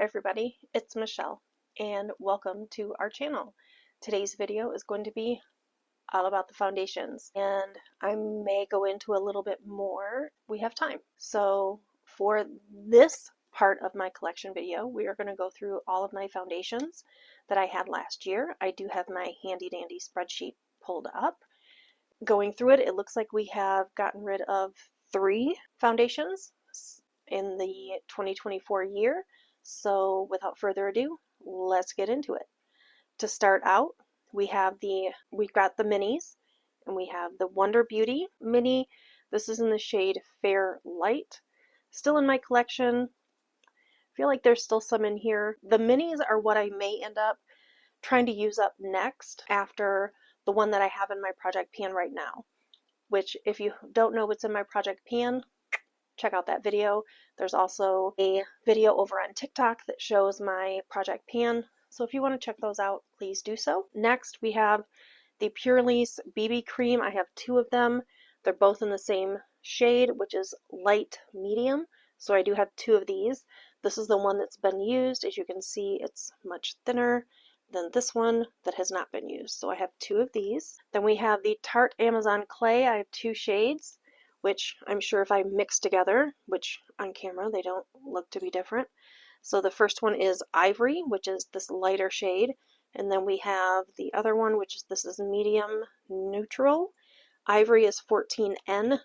everybody, it's Michelle and welcome to our channel. Today's video is going to be all about the foundations and I may go into a little bit more. We have time. So for this part of my collection video, we are going to go through all of my foundations that I had last year. I do have my handy dandy spreadsheet pulled up. Going through it, it looks like we have gotten rid of 3 foundations in the 2024 year. So without further ado, let's get into it. To start out, we've got the minis, and we have the Wonder Beauty mini. This is in the shade Fair Light. Still in my collection. I feel like there's still some in here. The minis are what I may end up trying to use up next after the one that I have in my project pan right now, which if you don't know what's in my project pan, check out that video. There's also a video over on TikTok that shows my project pan. So if you want to check those out, please do so. Next, we have the Purlisse BB Cream. I have 2 of them. They're both in the same shade, which is light medium. So I do have 2 of these. This is the one that's been used. As you can see, it's much thinner than this one that has not been used. So I have 2 of these. Then we have the Tarte Amazon Clay. I have 2 shades, which I'm sure if I mix together, which on camera they don't look to be different. So the first one is Ivory, which is this lighter shade. And then we have the other one, which is this is medium neutral. Ivory is 14N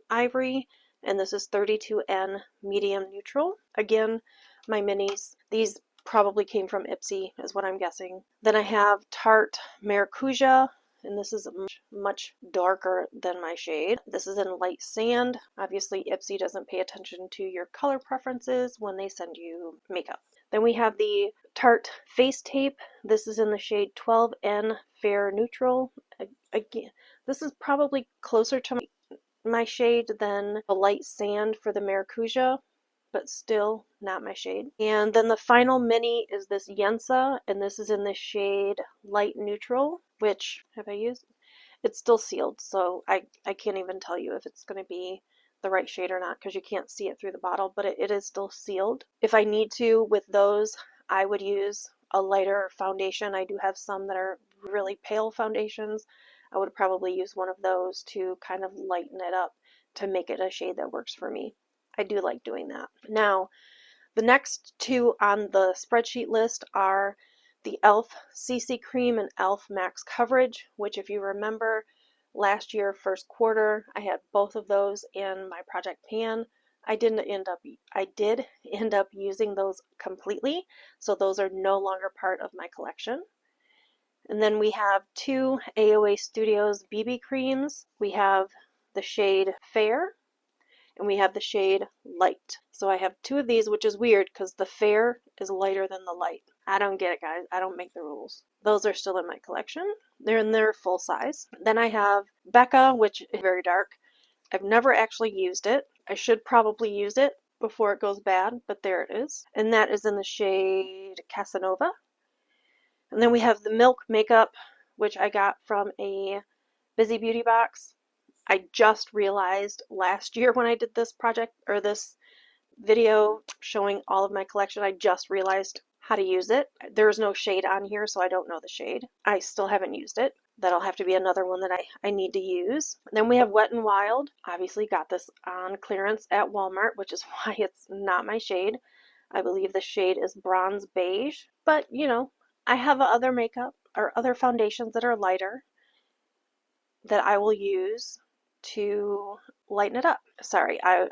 Ivory, and this is 32N medium neutral. Again, my minis, these probably came from Ipsy is what I'm guessing. Then I have Tarte Maracuja, and this is much darker than my shade. This is in light sand. Obviously, Ipsy doesn't pay attention to your color preferences when they send you makeup. Then we have the Tarte Face Tape. This is in the shade 12N Fair Neutral. Again, this is probably closer to my shade than the light sand for the Maracuja, but still not my shade. And then the final mini is this Yensa, and this is in the shade Light Neutral, which, have I used? It's still sealed, so I can't even tell you if it's going to be the right shade or not because you can't see it through the bottle, but it is still sealed. If I need to, with those, I would use a lighter foundation. I do have some that are really pale foundations. I would probably use one of those to kind of lighten it up to make it a shade that works for me. I do like doing that. Now, the next 2 on the spreadsheet list are the e.l.f. CC Cream and e.l.f. Max Coverage, which if you remember, last year, first quarter, I had both of those in my project pan. I did end up using those completely, so those are no longer part of my collection. And then we have 2 AOA Studios BB creams. We have the shade Fair, and we have the shade Light. So I have 2 of these, which is weird because the Fair is lighter than the Light. I don't get it, guys. I don't make the rules. Those are still in my collection. They're in their full size. Then I have Becca, which is very dark. I've never actually used it. I should probably use it before it goes bad, but there it is. And that is in the shade Casanova. And then we have the Milk Makeup, which I got from a Busy Beauty box. I just realized last year when I did this project, or this video showing all of my collection, I just realized how to use it. There's no shade on here, so I don't know the shade. I still haven't used it. That'll have to be another one that I need to use. Then we have Wet n Wild. Obviously got this on clearance at Walmart, which is why it's not my shade. I believe the shade is Bronze Beige. But, you know, I have other makeup or other foundations that are lighter that I will use to lighten it up. Sorry, I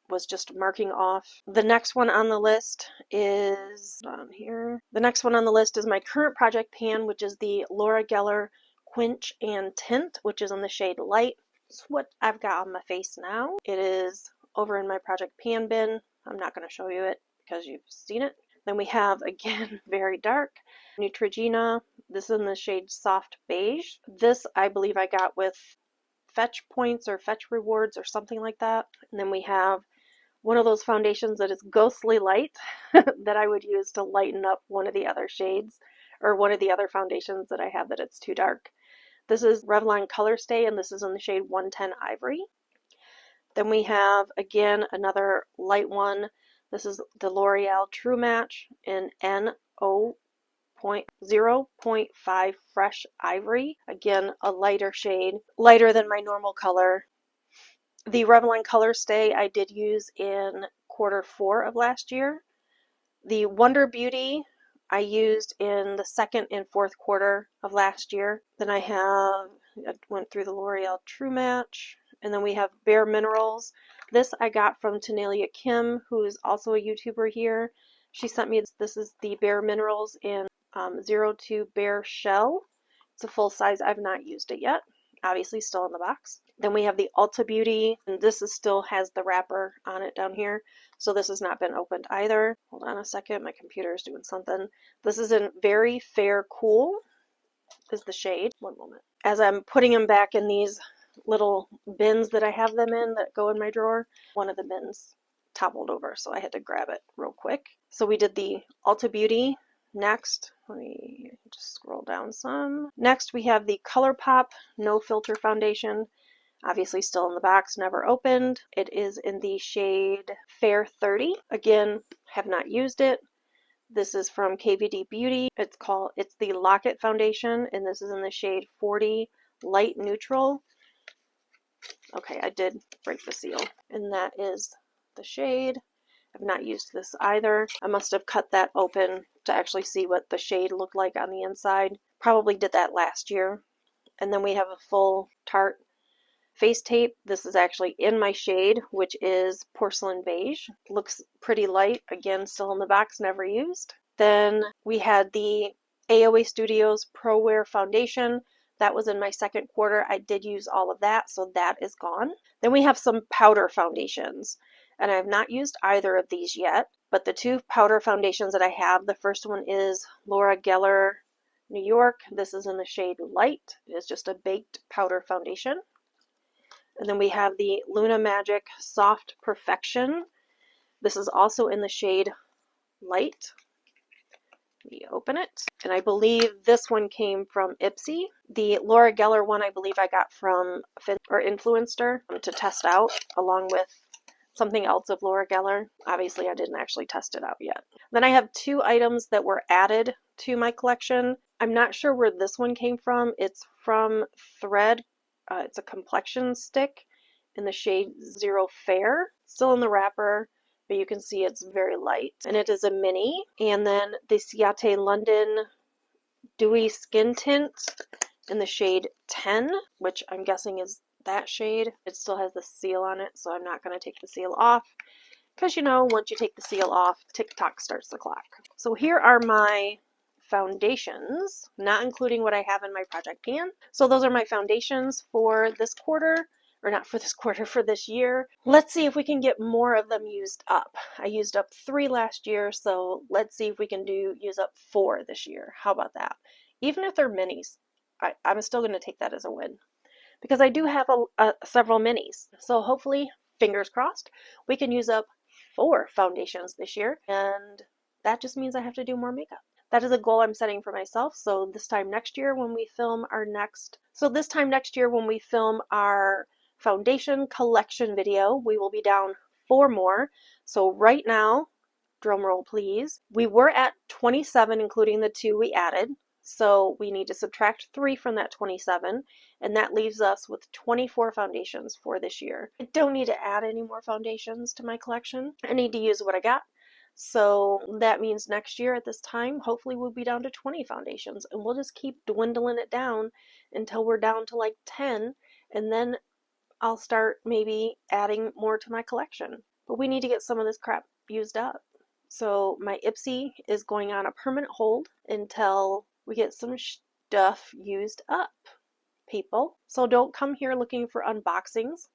was just marking off. The next one on the list is on here. The next one on the list is my current project pan, which is the Laura Geller Quench and Tint, which is in the shade Light. It's what I've got on my face now. It is over in my project pan bin. I'm not going to show you it because you've seen it. Then we have, again, very dark, Neutrogena. This is in the shade Soft Beige. This, I believe I got with Fetch Points or Fetch Rewards or something like that. And then we have one of those foundations that is ghostly light that I would use to lighten up one of the other shades or one of the other foundations that I have that it's too dark. This is Revlon Color Stay, and this is in the shade 110 Ivory. Then we have, again, another light one. This is the L'Oreal True Match in N0.5 Fresh Ivory. Again, a lighter shade, lighter than my normal color. The Revlon Color Stay I did use in Q4 of last year. The Wonder Beauty I used in the second and fourth quarter of last year. Then I went through the L'Oreal True Match. And then we have Bare Minerals. This I got from Tanelia Kim, who is also a YouTuber here. She sent me this is the Bare Minerals in 02 Bare Shell. It's a full size. I've not used it yet. Obviously still in the box. Then we have the Ulta Beauty, and this still has the wrapper on it down here. So this has not been opened either. Hold on a second, my computer is doing something. This is in Very Fair Cool, is the shade. One moment. As I'm putting them back in these little bins that I have them in that go in my drawer, one of the bins toppled over, so I had to grab it real quick. So we did the Ulta Beauty. Next, let me just scroll down some. Next, we have the ColourPop No Filter Foundation. Obviously still in the box, never opened. It is in the shade Fair 30. Again, have not used it. This is from KVD Beauty. It's the Lock-It Foundation, and this is in the shade 40 Light Neutral. Okay, I did break the seal, and that is the shade. I've not used this either. I must have cut that open to actually see what the shade looked like on the inside. Probably did that last year. And then we have a full Tarte face tape. This is actually in my shade, which is Porcelain Beige. Looks pretty light. Again, still in the box, never used. Then we had the AOA Studios Pro Wear Foundation. That was in my second quarter. I did use all of that, so that is gone. Then we have some powder foundations, and I have not used either of these yet, but the two powder foundations that I have, the first one is Laura Geller New York. This is in the shade Light. It is just a baked powder foundation. And then we have the Luna Magic Soft Perfection. This is also in the shade Light. Let me open it. And I believe this one came from Ipsy. The Laura Geller one I believe I got from Influenster to test out, along with something else of Laura Geller. Obviously I didn't actually test it out yet. Then I have two items that were added to my collection. I'm not sure where this one came from. It's from Thread. It's a complexion stick in the shade Zero Fair. Still in the wrapper, but you can see it's very light. And it is a mini. And then the Ciate London Dewy Skin Tint in the shade 10, which I'm guessing is that shade. It still has the seal on it, so I'm not going to take the seal off. Because, you know, once you take the seal off, TikTok starts the clock. So here are my foundations, not including what I have in my project pan. So those are my foundations for this quarter, or not for this quarter, for this year. Let's see if we can get more of them used up. I used up 3 last year, so let's see if we can use up 4 this year. How about that? Even if they're minis, I'm still going to take that as a win, because I do have several minis. So hopefully, fingers crossed, we can use up 4 foundations this year, and that just means I have to do more makeup. That is a goal I'm setting for myself. So this time next year when we film our foundation collection video, we will be down 4 more. So right now, drum roll please, we were at 27 including the 2 we added. So we need to subtract 3 from that 27, and that leaves us with 24 foundations for this year. I don't need to add any more foundations to my collection. I need to use what I got. So that means next year at this time, hopefully we'll be down to 20 foundations, and we'll just keep dwindling it down until we're down to like 10, and then I'll start maybe adding more to my collection. But we need to get some of this crap used up. So my Ipsy is going on a permanent hold until we get some stuff used up, people. So don't come here looking for unboxings.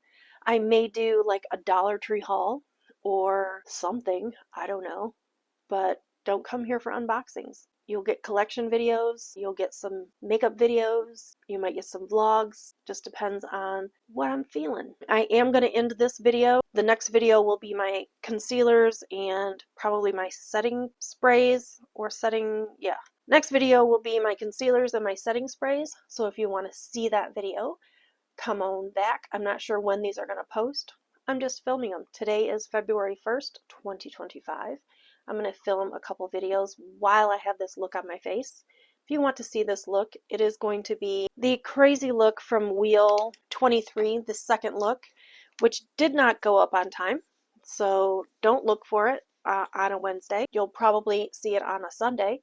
I may do like a Dollar Tree haul or something, I don't know, but don't come here for unboxings. You'll get collection videos, you'll get some makeup videos, you might get some vlogs, just depends on what I'm feeling. I am going to end this video. The next video will be my concealers and probably my setting sprays Next video will be my concealers and my setting sprays, so if you want to see that video, come on back. I'm not sure when these are going to post. I'm just filming them. Today is February 1st, 2025. I'm going to film a couple videos while I have this look on my face. If you want to see this look, it is going to be the crazy look from Wheel 23, the second look, which did not go up on time. So don't look for it on a Wednesday. You'll probably see it on a Sunday.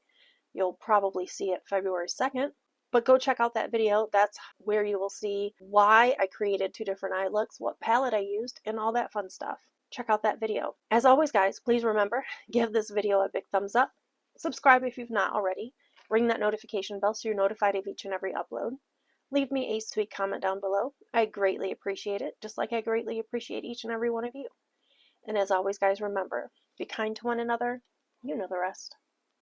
You'll probably see it February 2nd. But go check out that video. That's where you will see why I created two different eye looks, what palette I used, and all that fun stuff. Check out that video. As always, guys, please remember, give this video a big thumbs up. Subscribe if you've not already. Ring that notification bell so you're notified of each and every upload. Leave me a sweet comment down below. I greatly appreciate it, just like I greatly appreciate each and every one of you. And as always, guys, remember, be kind to one another. You know the rest.